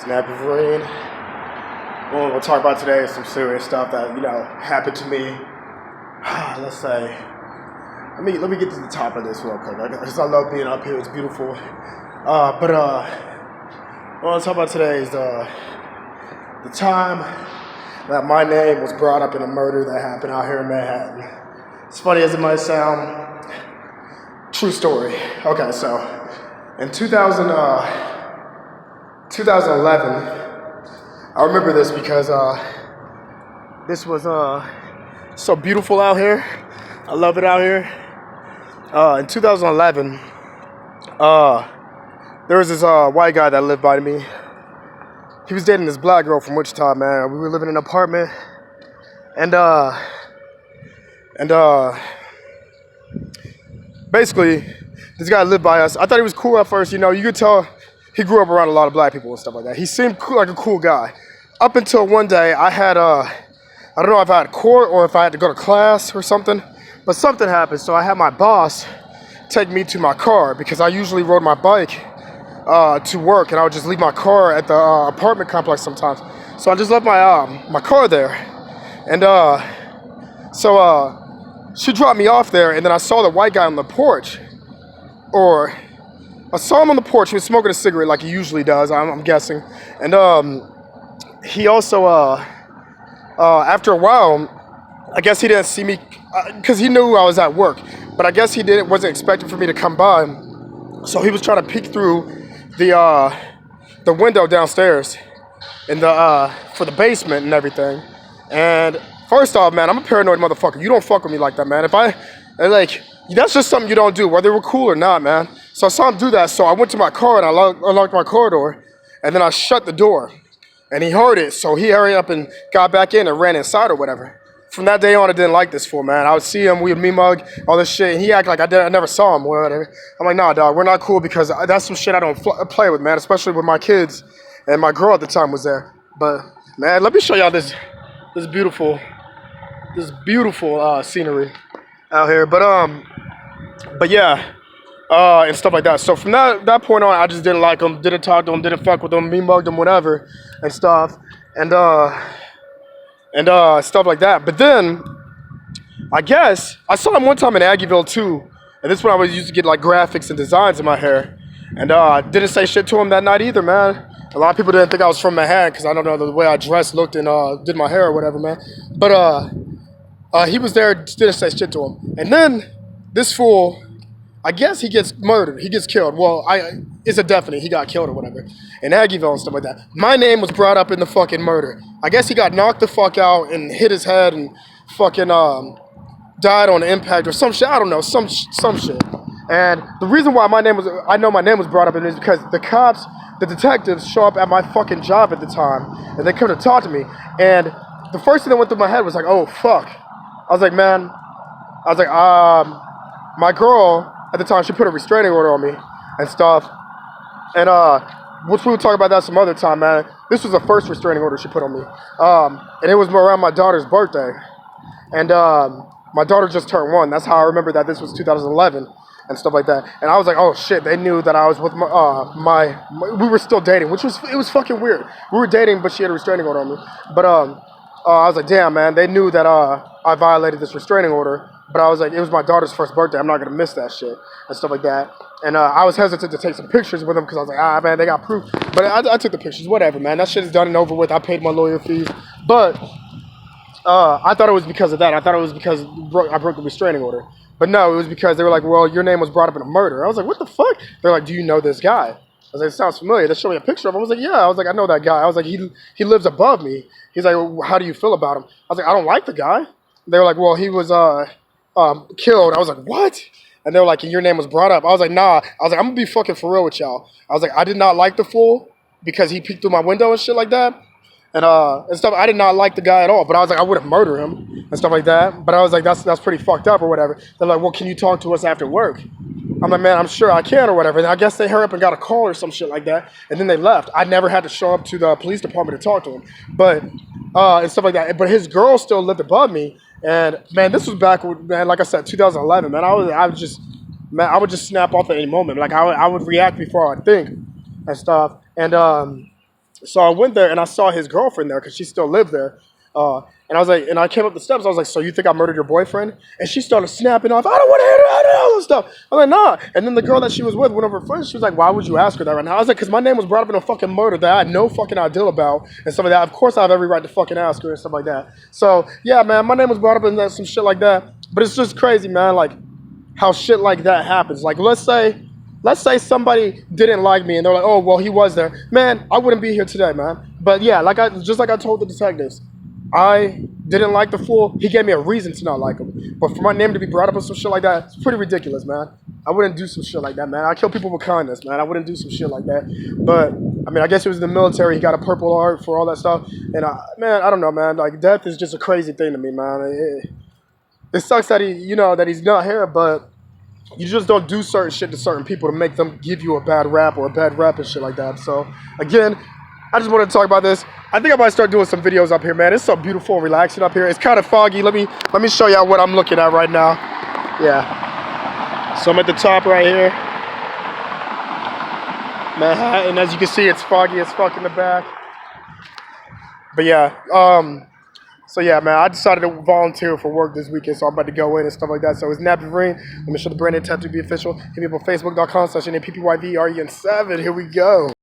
NappyVereen. What we'll talk about today is some serious stuff that, happened to me. Let's say, let me get to the top of this real quick. Because I love being up here, it's beautiful. What I want to talk about today is the time that my name was brought up in a murder that happened out here in Manhattan. As funny as it might sound, true story. Okay, so in 2011, I remember this because this was so beautiful out here. I love it out here. In 2011, there was this white guy that lived by me. He was dating this black girl from Wichita, man. We were living in an apartment, and basically, this guy lived by us. I thought he was cool at first. You could tell he grew up around a lot of black people and stuff like that. He seemed cool, like a cool guy. Up until one day, I had I don't know if I had court or if I had to go to class or something, but something happened. So I had my boss take me to my car because I usually rode my bike to work, and I would just leave my car at the apartment complex sometimes. So I just left my car there, and so she dropped me off there, and then I saw the white guy on the porch, or I saw him on the porch. He was smoking a cigarette like he usually does, I'm guessing, and he also after a while, I guess he didn't see me because he knew I was at work, but I guess he wasn't expecting for me to come by, so he was trying to peek through the window downstairs in the for the basement and everything. And first off, man, I'm a paranoid motherfucker. You don't fuck with me like that, man. That's just something you don't do, whether we're cool or not, man. So I saw him do that, so I went to my car and I unlocked my car door, and then I shut the door. And he heard it, so he hurried up and got back in and ran inside or whatever. From that day on, I didn't like this fool, man. I would see him, we would me-mug, all this shit, and he acted like I never saw him or whatever. I'm like, nah, dog, we're not cool because that's some shit I don't play with, man, especially with my kids. And my girl at the time was there. But, man, let me show y'all this beautiful scenery out here. But yeah, and stuff like that. So from that point on, I just didn't like him, didn't talk to him, didn't fuck with him, me-mugged him, whatever, and stuff. And stuff like that. But then, I guess, I saw him one time in Aggieville too. And this is when I was used to get like graphics and designs in my hair. And didn't say shit to him that night either, man. A lot of people didn't think I was from Manhattan because I don't know the way I dressed, looked, and did my hair or whatever, man. But he was there, didn't say shit to him. And then, this fool, I guess he gets murdered. He gets killed. Well, it's a definite. He got killed or whatever. In Aggieville and stuff like that. My name was brought up in the fucking murder. I guess he got knocked the fuck out and hit his head and fucking died on impact or some shit. I don't know. Some shit. And the reason why I know my name was brought up in is because the cops, the detectives show up at my fucking job at the time. And they come to talk to me. And the first thing that went through my head was like, oh, fuck. I was like, my girl at the time, she put a restraining order on me and stuff. And which we would talk about that some other time, man. This was the first restraining order she put on me. And it was around my daughter's birthday. And my daughter just turned 1. That's how I remember that this was 2011 and stuff like that. And I was like, oh shit, they knew that I was with we were still dating, it was fucking weird. We were dating, but she had a restraining order on me. But I was like, damn, man, they knew that I violated this restraining order. But I was like, it was my daughter's first birthday. I'm not going to miss that shit and stuff like that. And I was hesitant to take some pictures with them because I was like, man, they got proof. But I took the pictures, whatever, man. That shit is done and over with. I paid my lawyer fees. But I thought it was because of that. I thought it was because I broke the restraining order. But no, it was because they were like, well, your name was brought up in a murder. I was like, what the fuck? They're like, do you know this guy? I was like, it sounds familiar. They showed me a picture of him. I was like, yeah. I was like, I know that guy. I was like, he lives above me. He's like, well, how do you feel about him? I was like, I don't like the guy. They were like, well, he was killed. I was like, what? And they were like, and your name was brought up. I was like, nah. I was like, I'm gonna be fucking for real with y'all. I was like, I did not like the fool because he peeked through my window and shit like that. And stuff. I did not like the guy at all. But I was like, I wouldn't murder him and stuff like that. But I was like, that's pretty fucked up or whatever. They're like, well, can you talk to us after work? I'm like, man, I'm sure I can or whatever. And I guess they hurry up and got a call or some shit like that. And then they left. I never had to show up to the police department to talk to him. But, and stuff like that. But his girl still lived above me. And, man, this was back, man, like I said, 2011, man. I would just snap off at any moment. Like, I would react before I would think and stuff. And So I went there and I saw his girlfriend there because she still lived there. And I was like, and I came up the steps. I was like, so you think I murdered your boyfriend? And she started snapping off. I don't want to hear that, all this stuff. I was like, nah. And then the girl that she was with, one of her friends, she was like, why would you ask her that right now? I was like, because my name was brought up in a fucking murder that I had no fucking idea about and stuff like that. Of course, I have every right to fucking ask her and stuff like that. So yeah, man, my name was brought up in some shit like that. But it's just crazy, man. Like how shit like that happens. Like let's say somebody didn't like me and they're like, oh well, he was there. Man, I wouldn't be here today, man. But yeah, like I told the detectives. I didn't like the fool. He gave me a reason to not like him. But for my name to be brought up with some shit like that, it's pretty ridiculous, man. I wouldn't do some shit like that, man. I kill people with kindness, man. I wouldn't do some shit like that. But, I mean, I guess it was in the military. He got a Purple Heart for all that stuff. And, man, I don't know, man. Like, death is just a crazy thing to me, man. It sucks that that he's not here, but you just don't do certain shit to certain people to make them give you a bad rap or a bad rap and shit like that. So, again, I just want to talk about this. I think I might start doing some videos up here, man. It's so beautiful and relaxing up here. It's kind of foggy. Let me show y'all what I'm looking at right now. Yeah. So I'm at the top right here. Manhattan. As you can see, it's foggy as fuck in the back. But yeah. So yeah, man, I decided to volunteer for work this weekend, so I'm about to go in and stuff like that. So it's NappyVereen. Let me show the brand new tattoo be official. Hit me up on Facebook.com/NappyVereen7. Here we go.